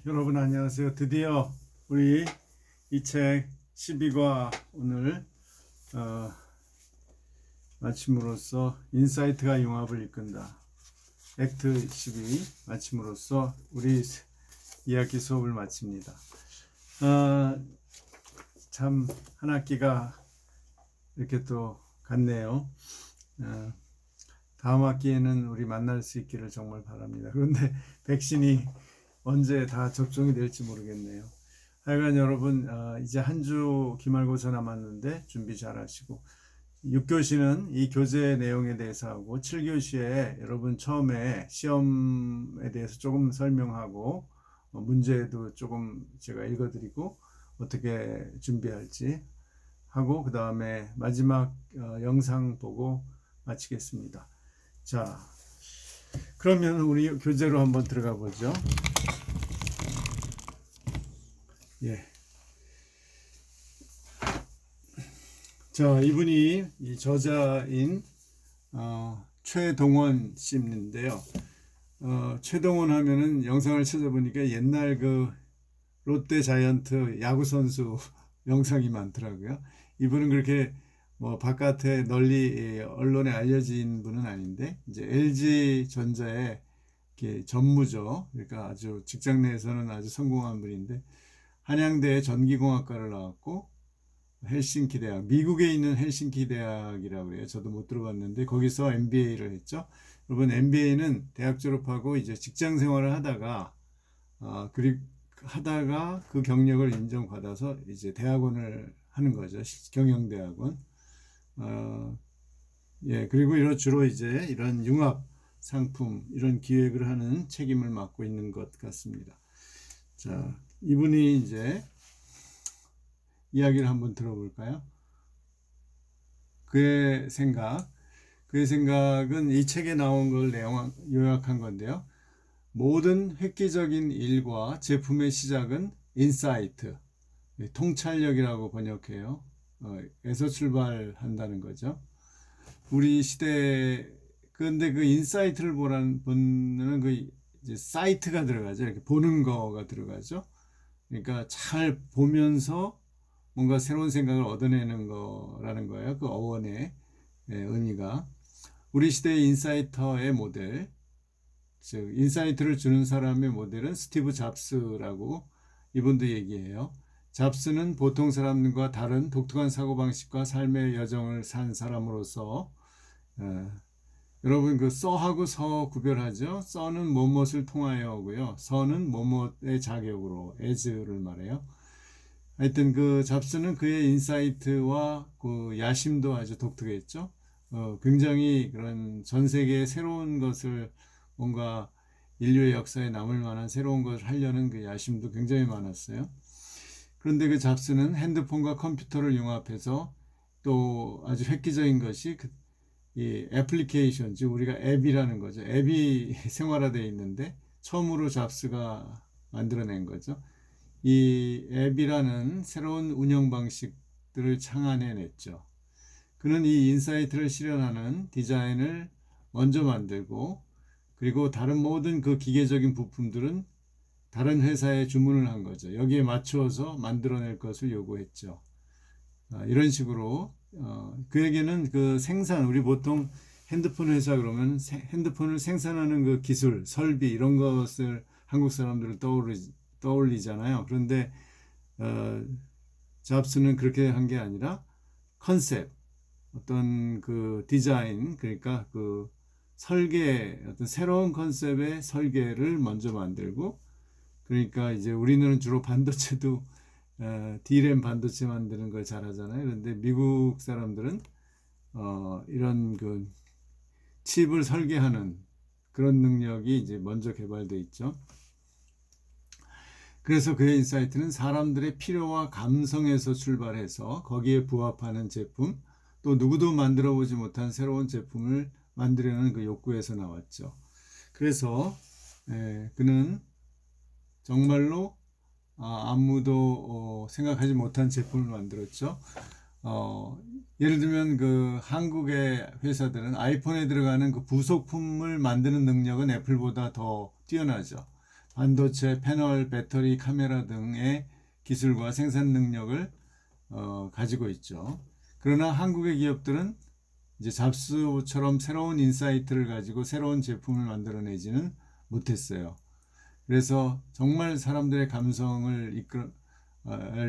여러분 안녕하세요. 드디어 우리 이 책 12과 오늘 마침으로써 인사이트가 융합을 이끈다. 액트 12 마침으로써 우리 2학기 수업을 마칩니다. 참 한 학기가 이렇게 또 갔네요. 다음 학기에는 우리 만날 수 있기를 정말 바랍니다. 그런데 백신이 언제 다 접종이 될지 모르겠네요. 하여간 여러분 이제 한 주 기말고사 남았는데 준비 잘 하시고 6교시는 이 교재 내용에 대해서 하고 7교시에 여러분 처음에 시험에 대해서 조금 설명하고 문제도 조금 제가 읽어드리고 어떻게 준비할지 하고 그 다음에 마지막 영상 보고 마치겠습니다. 자, 그러면 우리 교재로 한번 들어가 보죠. 자, 이분이 이 저자인 최동원 씨인데요. 최동원 하면은 영상을 찾아보니까 옛날 그 롯데 자이언트 야구 선수 영상이 많더라고요. 이분은 그렇게 뭐 바깥에 널리 언론에 알려진 분은 아닌데 이제 LG 전자의 전무죠. 그러니까 아주 직장 내에서는 아주 성공한 분인데 한양대 전기공학과를 나왔고 헬싱키 대학, 미국에 있는 헬싱키 대학이라고 그래요. 저도 못 들어봤는데 거기서 MBA를 했죠. 여러분 MBA는 대학 졸업하고 이제 직장 생활을 하다가 하다가 그 경력을 인정받아서 이제 대학원을 하는 거죠. 경영대학원. 그리고 주로 이제 이런 융합 상품 이런 기획을 하는 책임을 맡고 있는 것 같습니다. 자, 이분이 이제 이야기를 한번 들어볼까요? 그의 생각은 이 책에 나온 걸 요약한 건데요. 모든 획기적인 일과 제품의 시작은 인사이트, 통찰력이라고 번역해요. 에서 출발한다는 거죠. 우리 시대, 그런데 그 인사이트를 보는 그 이제 사이트가 들어가죠. 이렇게 보는 거가 들어가죠. 그러니까 잘 보면서 뭔가 새로운 생각을 얻어내는 거라는 거예요. 그 어원의 의미가. 우리 시대의 인사이터의 모델, 즉 인사이트를 주는 사람의 모델은 스티브 잡스라고 이분도 얘기해요. 잡스는 보통 사람들과 다른 독특한 사고방식과 삶의 여정을 산 사람으로서 여러분 그 써하고 서 구별하죠. 써는 뭐뭇을 통하여고요. 서는 뭐뭇의 자격으로 as를 말해요. 하여튼 그 잡스는 그의 인사이트와 그 야심도 아주 독특했죠. 굉장히 그런 전 세계의 새로운 것을 뭔가 인류의 역사에 남을 만한 새로운 것을 하려는 그 야심도 굉장히 많았어요. 그런데 그 잡스는 핸드폰과 컴퓨터를 융합해서 또 아주 획기적인 것이 이 애플리케이션, 즉 우리가 앱이라는 거죠. 앱이 생활화되어 있는데 처음으로 잡스가 만들어낸 거죠. 이 앱이라는 새로운 운영 방식들을 창안해냈죠. 그는 이 인사이트를 실현하는 디자인을 먼저 만들고 그리고 다른 모든 그 기계적인 부품들은 다른 회사에 주문을 한 거죠. 여기에 맞추어서 만들어낼 것을 요구했죠. 이런 식으로 그에게는 그 생산, 우리 보통 핸드폰 회사 그러면 핸드폰을 생산하는 그 기술, 설비 이런 것을 한국 사람들을 떠올리잖아요. 그런데 잡스는 그렇게 한 게 아니라 컨셉, 어떤 그 디자인, 그러니까 그 설계, 어떤 새로운 컨셉의 설계를 먼저 만들고, 그러니까 이제 우리는 주로 반도체도 D램 반도체 만드는 걸 잘하잖아요. 그런데 미국 사람들은 이런 그 칩을 설계하는 그런 능력이 이제 먼저 개발돼 있죠. 그래서 그의 인사이트는 사람들의 필요와 감성에서 출발해서 거기에 부합하는 제품, 또 누구도 만들어 보지 못한 새로운 제품을 만들려는 그 욕구에서 나왔죠. 그래서 그는 정말로 아무도 생각하지 못한 제품을 만들었죠. 예를 들면 그 한국의 회사들은 아이폰에 들어가는 그 부속품을 만드는 능력은 애플보다 더 뛰어나죠. 반도체, 패널, 배터리, 카메라 등의 기술과 생산 능력을 가지고 있죠. 그러나 한국의 기업들은 이제 잡스처럼 새로운 인사이트를 가지고 새로운 제품을 만들어내지는 못했어요. 그래서 정말 사람들의 감성을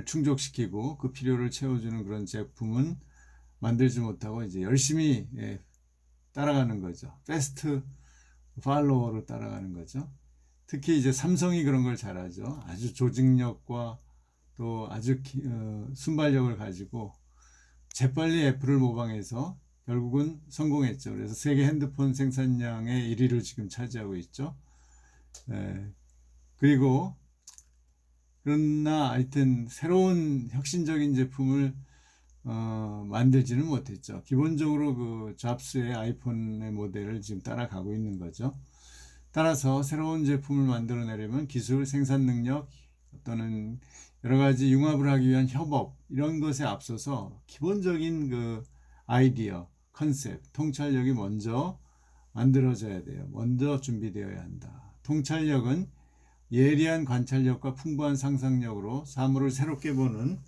충족시키고 그 필요를 채워주는 그런 제품은 만들지 못하고 이제 열심히 따라가는 거죠. 패스트 팔로워로 따라가는 거죠. 특히 이제 삼성이 그런 걸 잘하죠. 아주 조직력과 또 아주 순발력을 가지고 재빨리 애플을 모방해서 결국은 성공했죠. 그래서 세계 핸드폰 생산량의 1위를 지금 차지하고 있죠. 그리고 그러나 하여튼 새로운 혁신적인 제품을 만들지는 못했죠. 기본적으로 그 잡스의 아이폰의 모델을 지금 따라가고 있는 거죠. 따라서 새로운 제품을 만들어내려면 기술, 생산 능력 또는 여러 가지 융합을 하기 위한 협업 이런 것에 앞서서 기본적인 그 아이디어, 컨셉, 통찰력이 먼저 만들어져야 돼요. 먼저 준비되어야 한다. 통찰력은 예리한 관찰력과 풍부한 상상력으로 사물을 새롭게 보는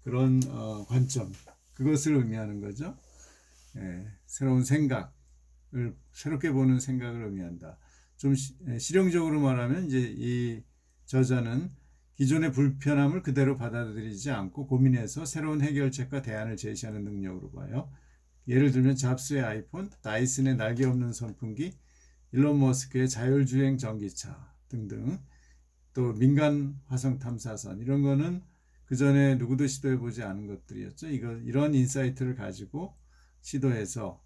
그런 관점, 그것을 의미하는 거죠. 새로운 생각을 새롭게 보는 생각을 의미한다. 좀 실용적으로 말하면 이제 이 저자는 기존의 불편함을 그대로 받아들이지 않고 고민해서 새로운 해결책과 대안을 제시하는 능력으로 봐요. 예를 들면 잡스의 아이폰, 다이슨의 날개 없는 선풍기, 일론 머스크의 자율주행 전기차 등등, 또 민간 화성 탐사선 이런 거는 그 전에 누구도 시도해보지 않은 것들이었죠. 이런 인사이트를 가지고 시도해서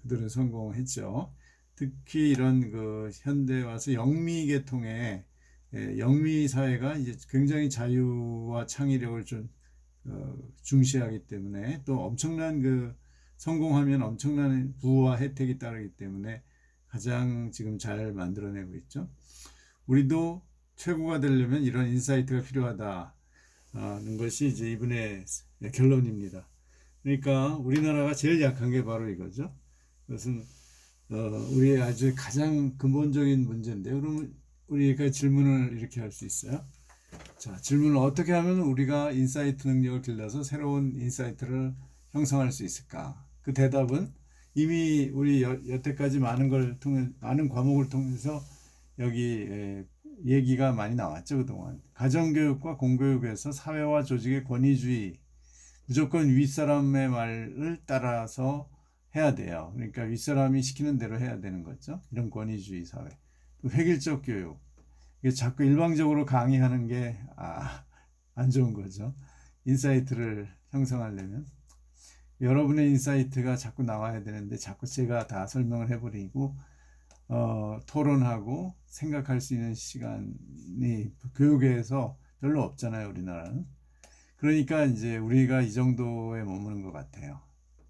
그들은 성공했죠. 특히 이런 그 현대 와서 영미 계통의 영미 사회가 이제 굉장히 자유와 창의력을 좀 중시하기 때문에 또 엄청난 그 성공하면 엄청난 부와 혜택이 따르기 때문에 가장 지금 잘 만들어내고 있죠. 우리도 최고가 되려면 이런 인사이트가 필요하다는 것이 이제 이분의 결론입니다. 그러니까 우리나라가 제일 약한 게 바로 이거죠. 그것은 우리의 아주 가장 근본적인 문제인데요. 그러면 우리가 질문을 이렇게 할 수 있어요. 자, 질문을 어떻게 하면 우리가 인사이트 능력을 길러서 새로운 인사이트를 형성할 수 있을까? 그 대답은 이미 우리 여태까지 많은 과목을 통해서 여기 얘기가 많이 나왔죠. 그동안 가정교육과 공교육에서 사회와 조직의 권위주의, 무조건 윗사람의 말을 따라서 해야 돼요. 그러니까 윗사람이 시키는 대로 해야 되는 거죠. 이런 권위주의 사회. 또 획일적 교육. 이게 자꾸 일방적으로 강의하는 게 안 좋은 거죠. 인사이트를 형성하려면 여러분의 인사이트가 자꾸 나와야 되는데 자꾸 제가 다 설명을 해버리고 토론하고 생각할 수 있는 시간이 교육에서 별로 없잖아요, 우리나라는. 그러니까 이제 우리가 이 정도에 머무는 것 같아요.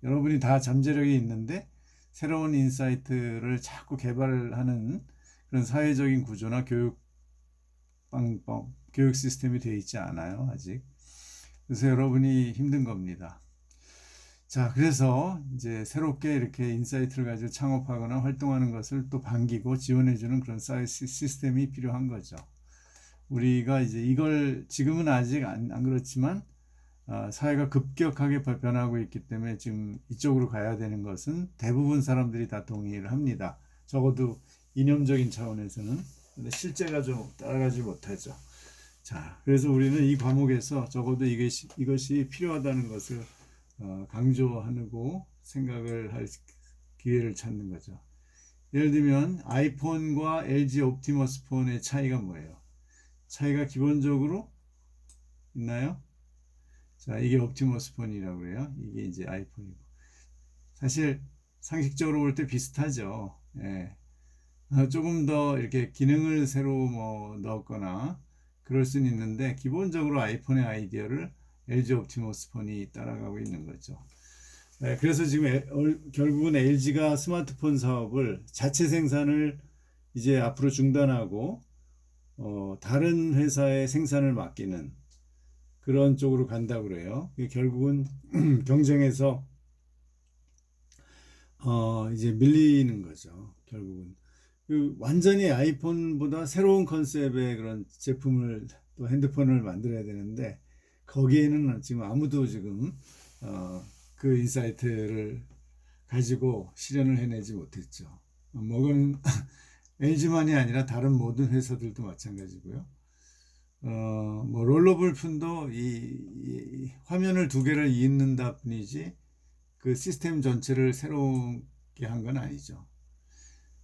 여러분이 다 잠재력이 있는데 새로운 인사이트를 자꾸 개발하는 그런 사회적인 구조나 교육 방법, 교육 시스템이 되어 있지 않아요, 아직. 그래서 여러분이 힘든 겁니다. 자, 그래서 이제 새롭게 이렇게 인사이트를 가지고 창업하거나 활동하는 것을 또 반기고 지원해주는 그런 시스템이 필요한 거죠. 우리가 이제 이걸 지금은 아직 안 그렇지만 사회가 급격하게 변하고 있기 때문에 지금 이쪽으로 가야 되는 것은 대부분 사람들이 다 동의를 합니다. 적어도 이념적인 차원에서는. 근데 실제가 좀 따라가지 못하죠. 자, 그래서 우리는 이 과목에서 적어도 이것이 필요하다는 것을 강조하고 생각을 할 기회를 찾는 거죠. 예를 들면 아이폰과 LG 옵티머스 폰의 차이가 뭐예요? 차이가 기본적으로 있나요? 자, 이게 옵티머스 폰이라고 그래요. 이게 이제 아이폰이고. 사실 상식적으로 볼 때 비슷하죠. 예. 조금 더 이렇게 기능을 새로 넣었거나 그럴 수는 있는데 기본적으로 아이폰의 아이디어를 LG 옵티머스 폰이 따라가고 있는 거죠. 그래서 지금 결국은 LG가 스마트폰 사업을 자체 생산을 이제 앞으로 중단하고 다른 회사의 생산을 맡기는 그런 쪽으로 간다고 그래요. 결국은 경쟁에서 이제 밀리는 거죠. 결국은 그 완전히 아이폰보다 새로운 컨셉의 그런 제품을 또 핸드폰을 만들어야 되는데 거기에는 지금 아무도 지금 그 인사이트를 가지고 실현을 해내지 못했죠. 뭐 그건 LG만이 아니라 다른 모든 회사들도 마찬가지고요. 뭐 롤러블 푼도 이 화면을 두 개를 잇는다 뿐이지 그 시스템 전체를 새롭게 한 건 아니죠.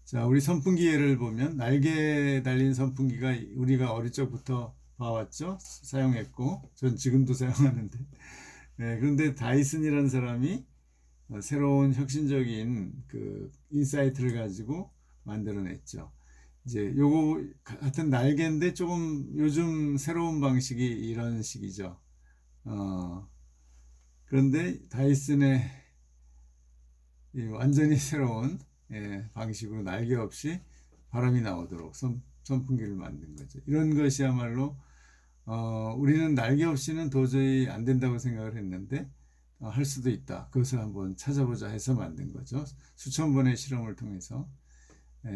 자, 우리 선풍기 예를 보면 날개 달린 선풍기가 우리가 어릴 적부터 봐왔죠. 사용했고 전 지금도 사용하는데. 네, 그런데 다이슨이라는 사람이 새로운 혁신적인 그 인사이트를 가지고 만들어냈죠. 이제 요거 같은 날개인데 조금 요즘 새로운 방식이 이런 식이죠. 그런데 다이슨의 완전히 새로운 방식으로 날개 없이 바람이 나오도록 선풍기를 만든 거죠. 이런 것이야말로 우리는 날개 없이는 도저히 안 된다고 생각을 했는데 할 수도 있다. 그것을 한번 찾아보자 해서 만든 거죠. 수천 번의 실험을 통해서.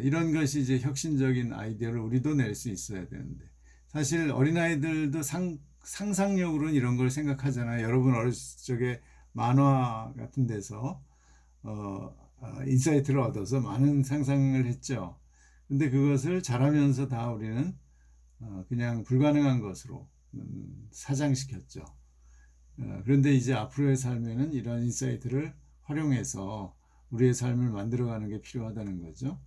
이런 것이 이제 혁신적인 아이디어를 우리도 낼 수 있어야 되는데 사실 어린아이들도 상상력으로는 이런 걸 생각하잖아요. 여러분 어렸을 적에 만화 같은 데서 인사이트를 얻어서 많은 상상을 했죠. 근데 그것을 잘하면서 다 우리는 그냥 불가능한 것으로 사장시켰죠. 그런데 이제 앞으로의 삶에는 이런 인사이트를 활용해서 우리의 삶을 만들어가는 게 필요하다는 거죠.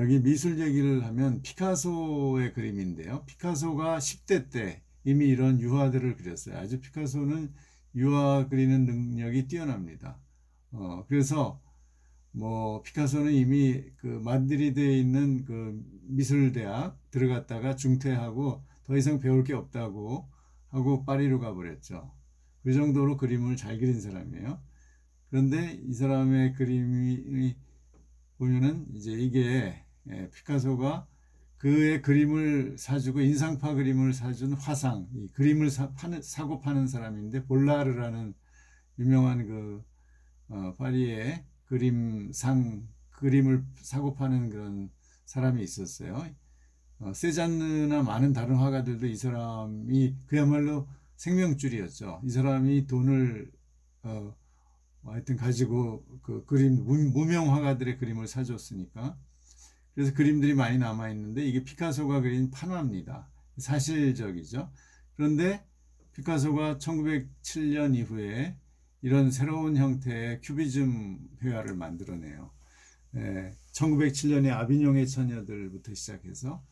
여기 미술 얘기를 하면 피카소의 그림인데요. 피카소가 10대 때 이미 이런 유화들을 그렸어요. 아주 피카소는 유화 그리는 능력이 뛰어납니다. 그래서 뭐 피카소는 이미 그 마드리드에 있는 그 미술대학 들어갔다가 중퇴하고 더 이상 배울 게 없다고 하고 파리로 가버렸죠. 그 정도로 그림을 잘 그린 사람이에요. 그런데 이 사람의 그림이 보면은 이제 이게 피카소가 그의 그림을 사주고 인상파 그림을 사준 화상, 이 그림을 사고 파는 사람인데 볼라르라는 유명한 그 파리의 그림을 사고 파는 그런 사람이 있었어요. 세잔느나 많은 다른 화가들도 이 사람이 그야말로 생명줄이었죠. 이 사람이 돈을 하여튼 가지고 그 그림 무명 화가들의 그림을 사줬으니까 그래서 그림들이 많이 남아 있는데 이게 피카소가 그린 판화입니다. 사실적이죠. 그런데 피카소가 1907년 이후에 이런 새로운 형태의 큐비즘 회화를 만들어내요. 1907년에 아비뇽의 처녀들부터 시작해서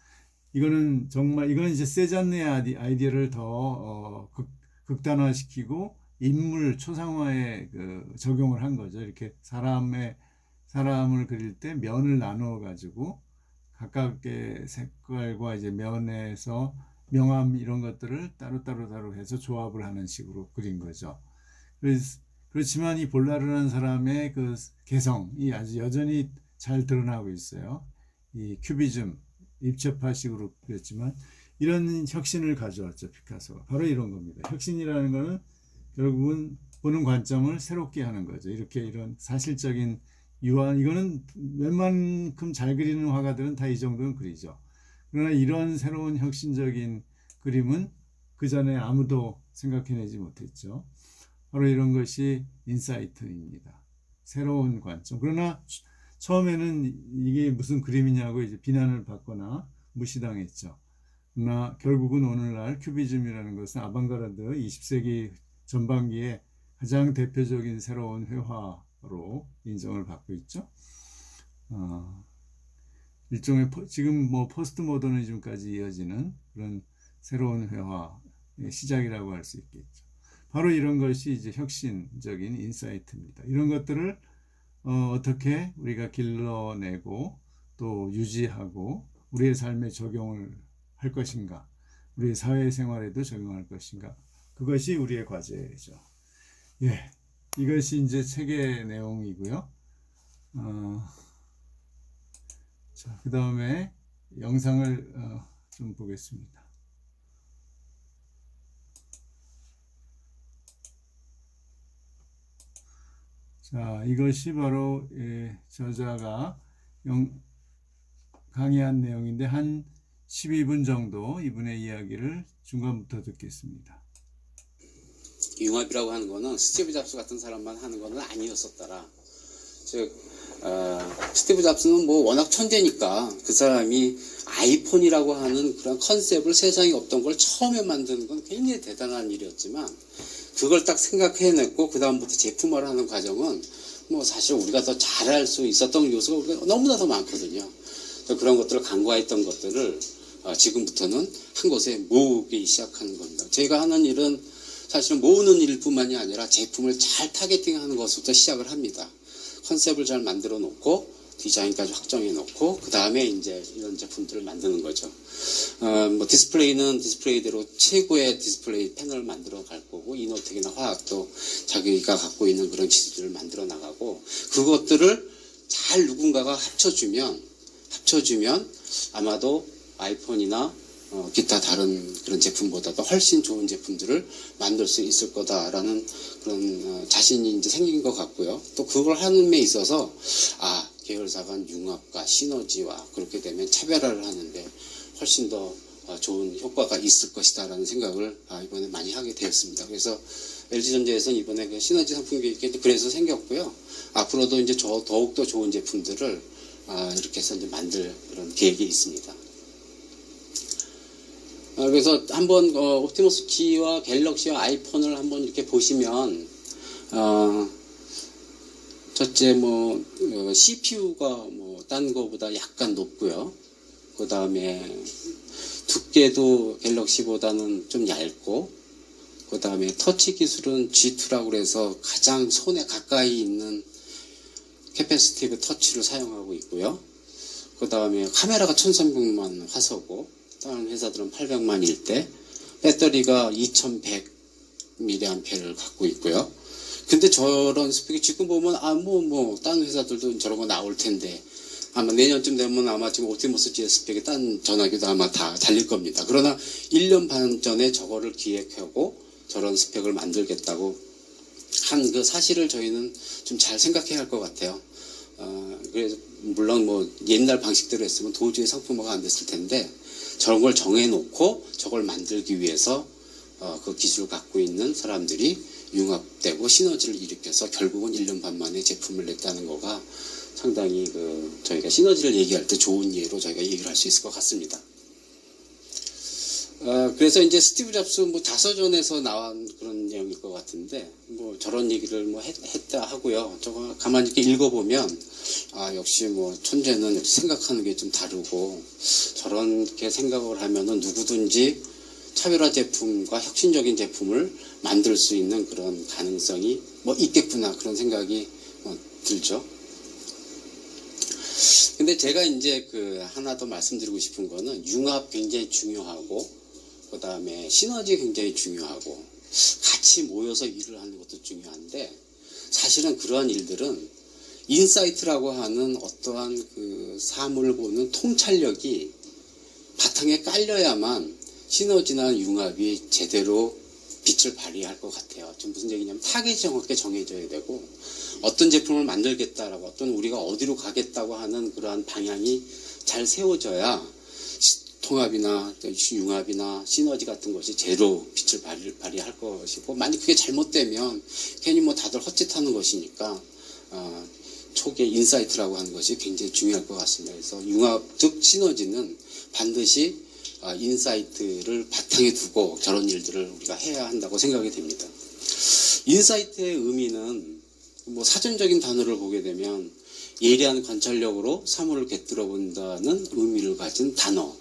이거는 정말 이건 이제 세잔느의 아이디어를 더 극단화시키고 인물 초상화에 적용을 한 거죠. 이렇게 사람을 그릴 때 면을 나누어 가지고 각각의 색깔과 이제 면에서 명암 이런 것들을 따로 해서 조합을 하는 식으로 그린 거죠. 그렇지만 이 볼라르라는 사람의 그 개성이 아주 여전히 잘 드러나고 있어요. 이 큐비즘, 입체파식으로 그렸지만 이런 혁신을 가져왔죠, 피카소가. 바로 이런 겁니다. 혁신이라는 거는 결국은 보는 관점을 새롭게 하는 거죠. 이렇게 이런 사실적인 유화, 이거는 웬만큼 잘 그리는 화가들은 다 이 정도는 그리죠. 그러나 이런 새로운 혁신적인 그림은 그 전에 아무도 생각해내지 못했죠. 바로 이런 것이 인사이트입니다. 새로운 관점. 그러나 처음에는 이게 무슨 그림이냐고 이제 비난을 받거나 무시당했죠. 그러나 결국은 오늘날 큐비즘이라는 것은 아방가르드 20세기 전반기에 가장 대표적인 새로운 회화로 인정을 받고 있죠. 일종의 지금 뭐 포스트 모더니즘까지 이어지는 그런 새로운 회화의 시작이라고 할 수 있겠죠. 바로 이런 것이 이제 혁신적인 인사이트입니다. 이런 것들을 어떻게 우리가 길러내고 또 유지하고 우리의 삶에 적용을 할 것인가, 우리의 사회생활에도 적용할 것인가, 그것이 우리의 과제죠. 예, 이것이 이제 책의 내용이고요. 자, 그 다음에 영상을 좀 보겠습니다. 자, 이것이 바로 저자가 강의한 내용인데 한 12분 정도 이분의 이야기를 중간부터 듣겠습니다. 융합이라고 하는 거는 스티브 잡스 같은 사람만 하는 거는 아니었었더라. 즉 스티브 잡스는 뭐 워낙 천재니까 그 사람이 아이폰이라고 하는 그런 컨셉을 세상에 없던 걸 처음에 만드는 건 굉장히 대단한 일이었지만 그걸 딱 생각해냈고 그 다음부터 제품화하는 과정은 뭐 사실 우리가 더 잘할 수 있었던 요소가 우리가 너무나 더 많거든요. 그런 것들을 간과했던 것들을 지금부터는 한 곳에 모으기 시작하는 겁니다. 제가 하는 일은 사실은 모으는 일뿐만이 아니라 제품을 잘 타겟팅하는 것부터 시작을 합니다. 컨셉을 잘 만들어 놓고 디자인까지 확정해 놓고 그 다음에 이제 이런 제품들을 만드는 거죠. 뭐 디스플레이는 디스플레이대로 최고의 디스플레이 패널을 만들어 갈 거고 이노텍이나 화학도 자기가 갖고 있는 그런 기술들을 만들어 나가고 그것들을 잘 누군가가 합쳐주면 아마도 아이폰이나 기타 다른 그런 제품보다도 훨씬 좋은 제품들을 만들 수 있을 거다라는 그런 자신이 이제 생긴 것 같고요. 또 그걸 하는 데 있어서 계열사 간 융합과 시너지와 그렇게 되면 차별화를 하는데 훨씬 더 좋은 효과가 있을 것이다라는 생각을 이번에 많이 하게 되었습니다. 그래서 LG전자에서는 이번에 그 시너지 상품 계획이 그래서 생겼고요. 앞으로도 이제 더욱더 좋은 제품들을 이렇게 해서 이제 만들 그런 계획이 있습니다. 그래서 한번 옵티머스 키와 갤럭시와 아이폰을 한번 이렇게 보시면 첫째 뭐 CPU가 뭐 딴 거보다 약간 높고요. 그 다음에 두께도 갤럭시보다는 좀 얇고 그 다음에 터치 기술은 G2라고 해서 가장 손에 가까이 있는 캐패시티브 터치를 사용하고 있고요. 그 다음에 카메라가 1300만 화소고 다른 회사들은 800만일 때 배터리가 2100mAh를 갖고 있고요. 근데 저런 스펙이 지금 보면 다른 회사들도 저런 거 나올 텐데 아마 내년쯤 되면 아마 지금 옵티머스 G의 스펙이 딴 전화기도 아마 다 달릴 겁니다. 그러나 1년 반 전에 저거를 기획하고 저런 스펙을 만들겠다고 한 그 사실을 저희는 좀 잘 생각해야 할 것 같아요. 그래서 물론 뭐 옛날 방식대로 했으면 도저히 상품화가 안 됐을 텐데 저런 걸 정해놓고 저걸 만들기 위해서 그 기술을 갖고 있는 사람들이 융합되고 시너지를 일으켜서 결국은 1년 반 만에 제품을 냈다는 거가 상당히 저희가 시너지를 얘기할 때 좋은 예로 저희가 얘기를 할 수 있을 것 같습니다. 그래서 이제 스티브 잡스 뭐 자서전에서 나온 그런 내용일 것 같은데 뭐 저런 얘기를 뭐 했다 하고요. 저거 가만히 이렇게 읽어보면 역시 뭐 천재는 역시 생각하는 게 좀 다르고 저렇게 생각을 하면은 누구든지 차별화 제품과 혁신적인 제품을 만들 수 있는 그런 가능성이 뭐 있겠구나 그런 생각이 들죠. 근데 제가 이제 하나 더 말씀드리고 싶은 거는 융합 굉장히 중요하고 그 다음에 시너지 굉장히 중요하고 같이 모여서 일을 하는 것도 중요한데 사실은 그러한 일들은 인사이트라고 하는 어떠한 사물을 보는 통찰력이 바탕에 깔려야만 시너지나 융합이 제대로 빛을 발휘할 것 같아요. 지금 무슨 얘기냐면 타겟이 정확하게 정해져야 되고 어떤 제품을 만들겠다라고 어떤 우리가 어디로 가겠다고 하는 그러한 방향이 잘 세워져야 통합이나 융합이나 시너지 같은 것이 제대로 빛을 발휘할 것이고 만약 그게 잘못되면 괜히 뭐 다들 헛짓하는 것이니까 초기에 인사이트라고 하는 것이 굉장히 중요할 것 같습니다. 그래서 융합 즉 시너지는 반드시 인사이트를 바탕에 두고 저런 일들을 우리가 해야 한다고 생각이 됩니다. 인사이트의 의미는 뭐 사전적인 단어를 보게 되면 예리한 관찰력으로 사물을 꿰뚫어 본다는 의미를 가진 단어,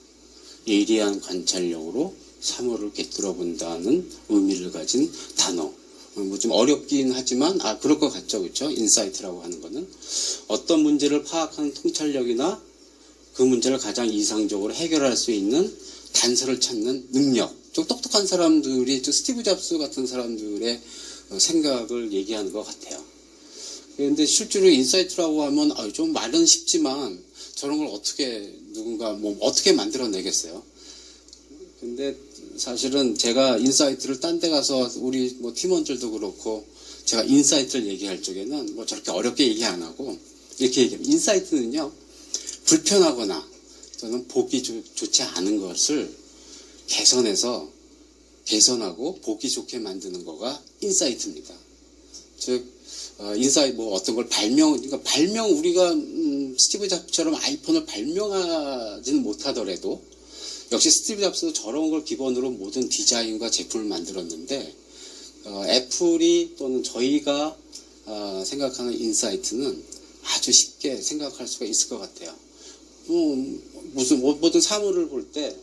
예리한 관찰력으로 사물을 꿰뚫어 본다는 의미를 가진 단어. 뭐 좀 어렵긴 하지만 그럴 것 같죠, 그렇죠? 인사이트라고 하는 거는 어떤 문제를 파악하는 통찰력이나 그 문제를 가장 이상적으로 해결할 수 있는 단서를 찾는 능력. 좀 똑똑한 사람들이 스티브 잡스 같은 사람들의 생각을 얘기하는 것 같아요. 그런데 실제로 인사이트라고 하면 좀 말은 쉽지만 저런 걸 어떻게 누군가 어떻게 만들어내겠어요? 근데 사실은 제가 인사이트를 딴 데 가서 우리 뭐 팀원들도 그렇고 제가 인사이트를 얘기할 적에는 뭐 저렇게 어렵게 얘기 안 하고 이렇게 얘기합니다. 인사이트는요 불편하거나 또는 보기 좋지 않은 것을 개선하고 보기 좋게 만드는 거가 인사이트입니다. 즉 인사이트 뭐 어떤 걸 그러니까 우리가 스티브 잡스처럼 아이폰을 발명하지는 못하더라도 역시 스티브 잡스도 저런 걸 기본으로 모든 디자인과 제품을 만들었는데 애플이 또는 저희가 생각하는 인사이트는 아주 쉽게 생각할 수가 있을 것 같아요. 모든 사물을 볼 때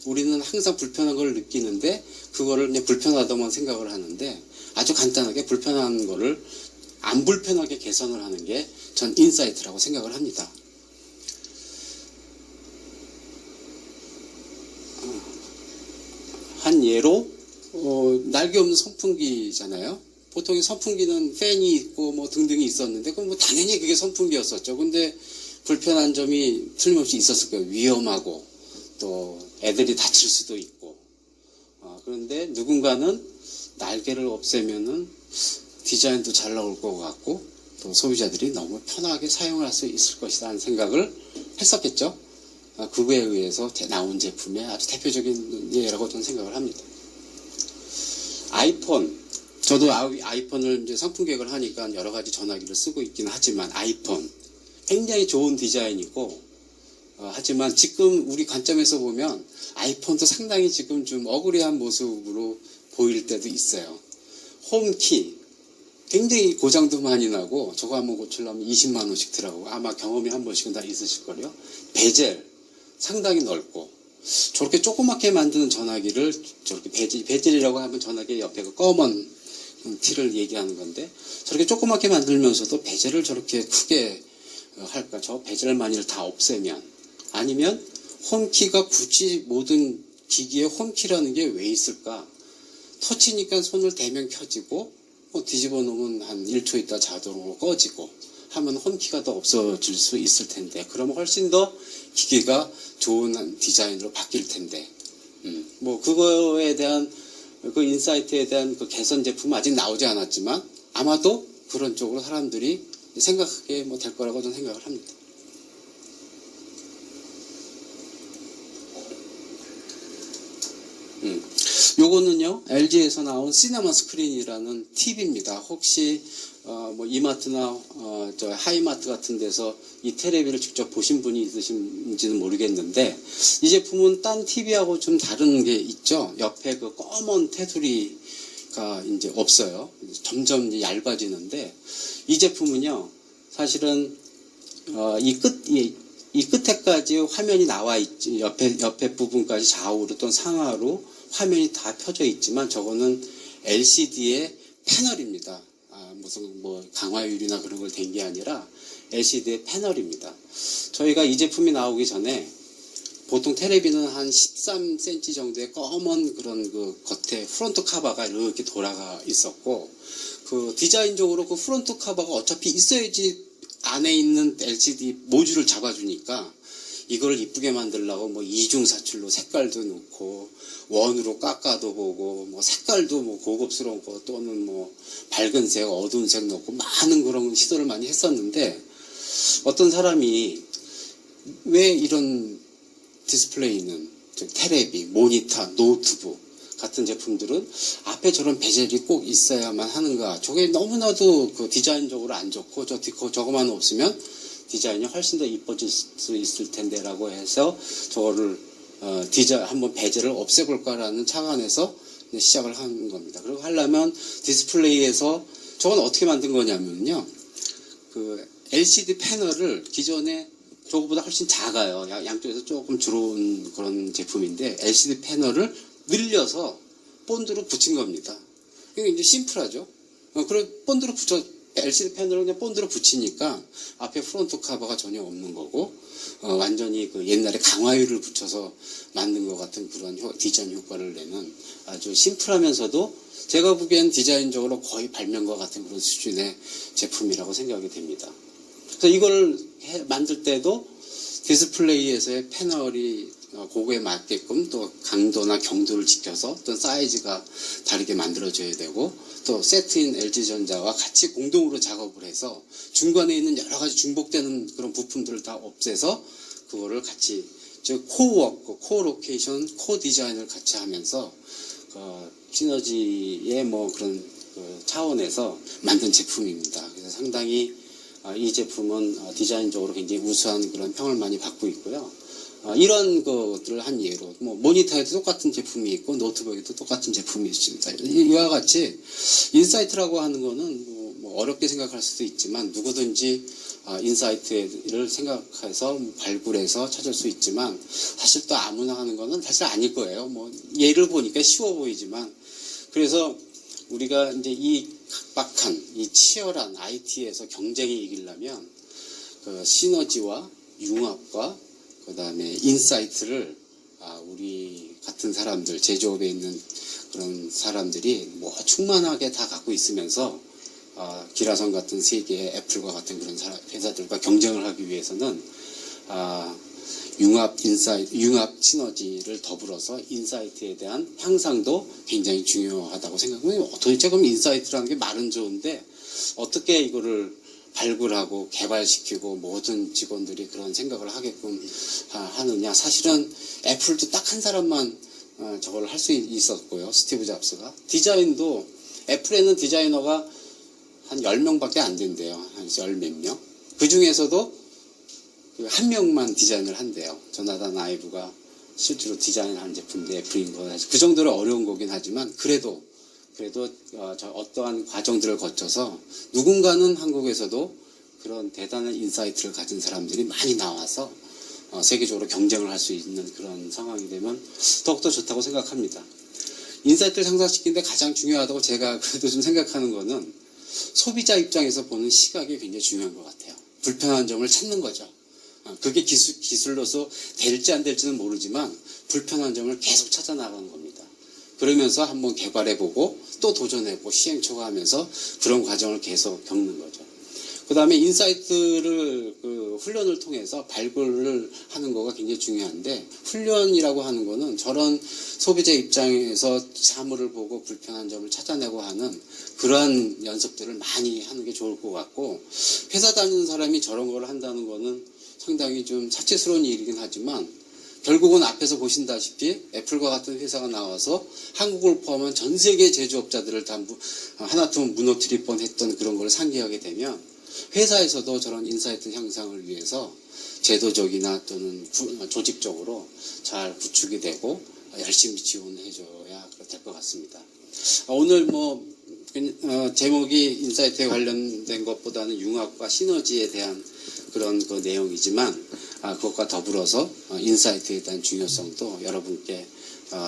우리는 항상 불편한 걸 느끼는데 그거를 그냥 불편하다고만 생각을 하는데 아주 간단하게 불편한 거를 안 불편하게 개선을 하는 게 전 인사이트라고 생각을 합니다. 한 예로 날개 없는 선풍기잖아요. 보통 선풍기는 팬이 있고 뭐 등등이 있었는데 그럼 뭐 당연히 그게 선풍기였었죠. 근데 불편한 점이 틀림없이 있었을 거예요. 위험하고 또 애들이 다칠 수도 있고. 그런데 누군가는 날개를 없애면은 디자인도 잘 나올 것 같고 또 소비자들이 너무 편하게 사용할 수 있을 것이라는 생각을 했었겠죠. 그거에 의해서 나온 제품의 아주 대표적인 예라고 저는 생각을 합니다. 아이폰, 저도 아이폰을 이제 상품 계획을 하니까 여러 가지 전화기를 쓰고 있긴 하지만 아이폰 굉장히 좋은 디자인이고 하지만 지금 우리 관점에서 보면 아이폰도 상당히 지금 좀 어그리한 모습으로 보일 때도 있어요. 홈키 굉장히 고장도 많이 나고 저거 한번 고치려면 20만 원씩 들어가고 아마 경험이 한 번씩은 다 있으실 거예요. 베젤 상당히 넓고 저렇게 조그맣게 만드는 전화기를 저렇게 베젤이라고 하면 전화기 옆에 그 검은 티를 얘기하는 건데 저렇게 조그맣게 만들면서도 베젤을 저렇게 크게 할까? 저 베젤만을 다 없애면 아니면 홈키가 굳이 모든 기기에 홈키라는 게 왜 있을까? 터치니까 손을 대면 켜지고 뒤집어 놓으면 한 1초 있다 자동으로 꺼지고 하면 홈키가 더 없어질 수 있을 텐데 그러면 훨씬 더 기계가 좋은 디자인으로 바뀔 텐데 뭐 그거에 대한 그 인사이트에 대한 그 개선 제품은 아직 나오지 않았지만 아마도 그런 쪽으로 사람들이 생각하게 뭐 될 거라고 저는 생각을 합니다. 요거는요 LG에서 나온 시네마 스크린이라는 TV입니다. 혹시 뭐 이마트나 저 하이마트 같은 데서 이 테레비를 직접 보신 분이 있으신지는 모르겠는데 이 제품은 딴 TV하고 좀 다른 게 있죠. 옆에 그 검은 테두리가 이제 없어요. 점점 이제 얇아지는데 이 제품은요 사실은 이 끝에까지 화면이 나와 있지 옆에 부분까지 좌우로 또는 상하로 화면이 다 펴져 있지만 저거는 LCD의 패널입니다. 무슨 뭐 강화율이나 그런 걸 댄 게 아니라 LCD의 패널입니다. 저희가 이 제품이 나오기 전에 보통 테레비는 한 13cm 정도의 검은 그런 그 겉에 프론트 카바가 이렇게 돌아가 있었고 그 디자인적으로 그 프론트 카바가 어차피 있어야지 안에 있는 LCD 모듈을 잡아주니까 이걸 이쁘게 만들려고 뭐 이중사출로 색깔도 넣고 원으로 깎아도 보고 뭐 색깔도 뭐 고급스러운 거 또는 뭐 밝은 색 어두운 색 넣고 많은 그런 시도를 많이 했었는데 어떤 사람이 왜 이런 디스플레이는 즉 테레비, 모니터, 노트북 같은 제품들은 앞에 저런 베젤이 꼭 있어야만 하는가 저게 너무나도 그 디자인적으로 안 좋고 저거만 없으면 디자인이 훨씬 더 이뻐질 수 있을 텐데 라고 해서 저거를 한번 베젤을 없애볼까라는 차원에서 시작을 한 겁니다. 그리고 하려면 디스플레이에서 저건 어떻게 만든 거냐면요. 그 LCD 패널을 기존에 저거보다 훨씬 작아요. 양쪽에서 조금 줄어온 그런 제품인데 LCD 패널을 늘려서 본드로 붙인 겁니다. 이게 이제 심플하죠. 그리고 본드로 LCD 패널을 그냥 본드로 붙이니까 앞에 프론트 카버가 전혀 없는 거고 완전히 그 옛날에 강화유를 붙여서 만든 것 같은 그런 디자인 효과를 내는 아주 심플하면서도 제가 보기엔 디자인적으로 거의 발명과 같은 그런 수준의 제품이라고 생각이 됩니다. 그래서 이걸 만들 때도 디스플레이에서의 패널이 그거에 맞게끔 또 강도나 경도를 지켜서 어떤 사이즈가 다르게 만들어져야 되고 또 세트인 LG전자와 같이 공동으로 작업을 해서 중간에 있는 여러 가지 중복되는 그런 부품들을 다 없애서 그거를 같이 즉 코워크, 코로케이션, 코디자인을 같이 하면서 시너지의 뭐 그런 차원에서 만든 제품입니다. 그래서 상당히 이 제품은 디자인적으로 굉장히 우수한 그런 평을 많이 받고 있고요. 이런 것들을 한 예로 뭐 모니터에도 똑같은 제품이 있고 노트북에도 똑같은 제품이 있습니다. 이와 같이 인사이트라고 하는 거는 뭐 어렵게 생각할 수도 있지만 누구든지 인사이트를 생각해서 발굴해서 찾을 수 있지만 사실 또 아무나 하는 거는 사실 아닐 거예요. 뭐 예를 보니까 쉬워 보이지만 그래서 우리가 이제 이 각박한 이 치열한 IT에서 경쟁이 이기려면 그 시너지와 융합과 그 다음에 인사이트를 우리 같은 사람들 제조업에 있는 그런 사람들이 뭐 충만하게 다 갖고 있으면서 기라성 같은 세계의 애플과 같은 그런 회사들과 경쟁을 하기 위해서는 융합 시너지를 더불어서 인사이트에 대한 향상도 굉장히 중요하다고 생각해요. 도대체 그럼 인사이트라는 게 말은 좋은데 어떻게 이거를 발굴하고 개발시키고 모든 직원들이 그런 생각을 하게끔 하느냐. 사실은 애플도 딱 한 사람만 저걸 할 수 있었고요. 스티브 잡스가. 디자인도 애플에는 디자이너가 한 10명밖에 안 된대요. 한 10몇 명. 그 중에서도 한 명만 디자인을 한대요. 조나단 아이브가 실제로 디자인한 제품인데 애플인 거. 그 정도로 어려운 거긴 하지만 그래도 어떠한 과정들을 거쳐서 누군가는 한국에서도 그런 대단한 인사이트를 가진 사람들이 많이 나와서 세계적으로 경쟁을 할 수 있는 그런 상황이 되면 더욱더 좋다고 생각합니다. 인사이트를 상상시키는데 가장 중요하다고 제가 그래도 좀 생각하는 거는 소비자 입장에서 보는 시각이 굉장히 중요한 것 같아요. 불편한 점을 찾는 거죠. 그게 기술로서 될지 안 될지는 모르지만 불편한 점을 계속 찾아 나가는 겁니다. 그러면서 한번 개발해보고 또 도전해보고 시행착오하면서 그런 과정을 계속 겪는 거죠. 그 다음에 인사이트를 훈련을 통해서 발굴을 하는 거가 굉장히 중요한데 훈련이라고 하는 거는 저런 소비자 입장에서 사물을 보고 불편한 점을 찾아내고 하는 그러한 연습들을 많이 하는 게 좋을 것 같고 회사 다니는 사람이 저런 걸 한다는 거는 상당히 좀 사치스러운 일이긴 하지만 결국은 앞에서 보신다시피 애플과 같은 회사가 나와서 한국을 포함한 전 세계 제조업자들을 다 하나쯤 무너뜨릴 뻔했던 그런 걸 상기하게 되면 회사에서도 저런 인사이트 향상을 위해서 제도적이나 또는 조직적으로 잘 구축이 되고 열심히 지원해줘야 될 것 같습니다. 오늘 제목이 인사이트에 관련된 것보다는 융합과 시너지에 대한 그런 그 내용이지만 그것과 더불어서 인사이트에 대한 중요성도 여러분께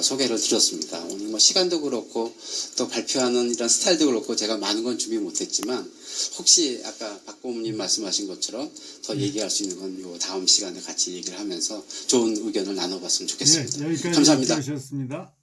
소개를 드렸습니다. 오늘 시간도 그렇고 또 발표하는 이런 스타일도 그렇고 제가 많은 건 준비 못했지만 혹시 아까 박 고문님 말씀하신 것처럼 더 얘기할 수 있는 건 요 다음 시간에 같이 얘기를 하면서 좋은 의견을 나눠봤으면 좋겠습니다. 네, 여기까지 감사합니다. 하셨습니다.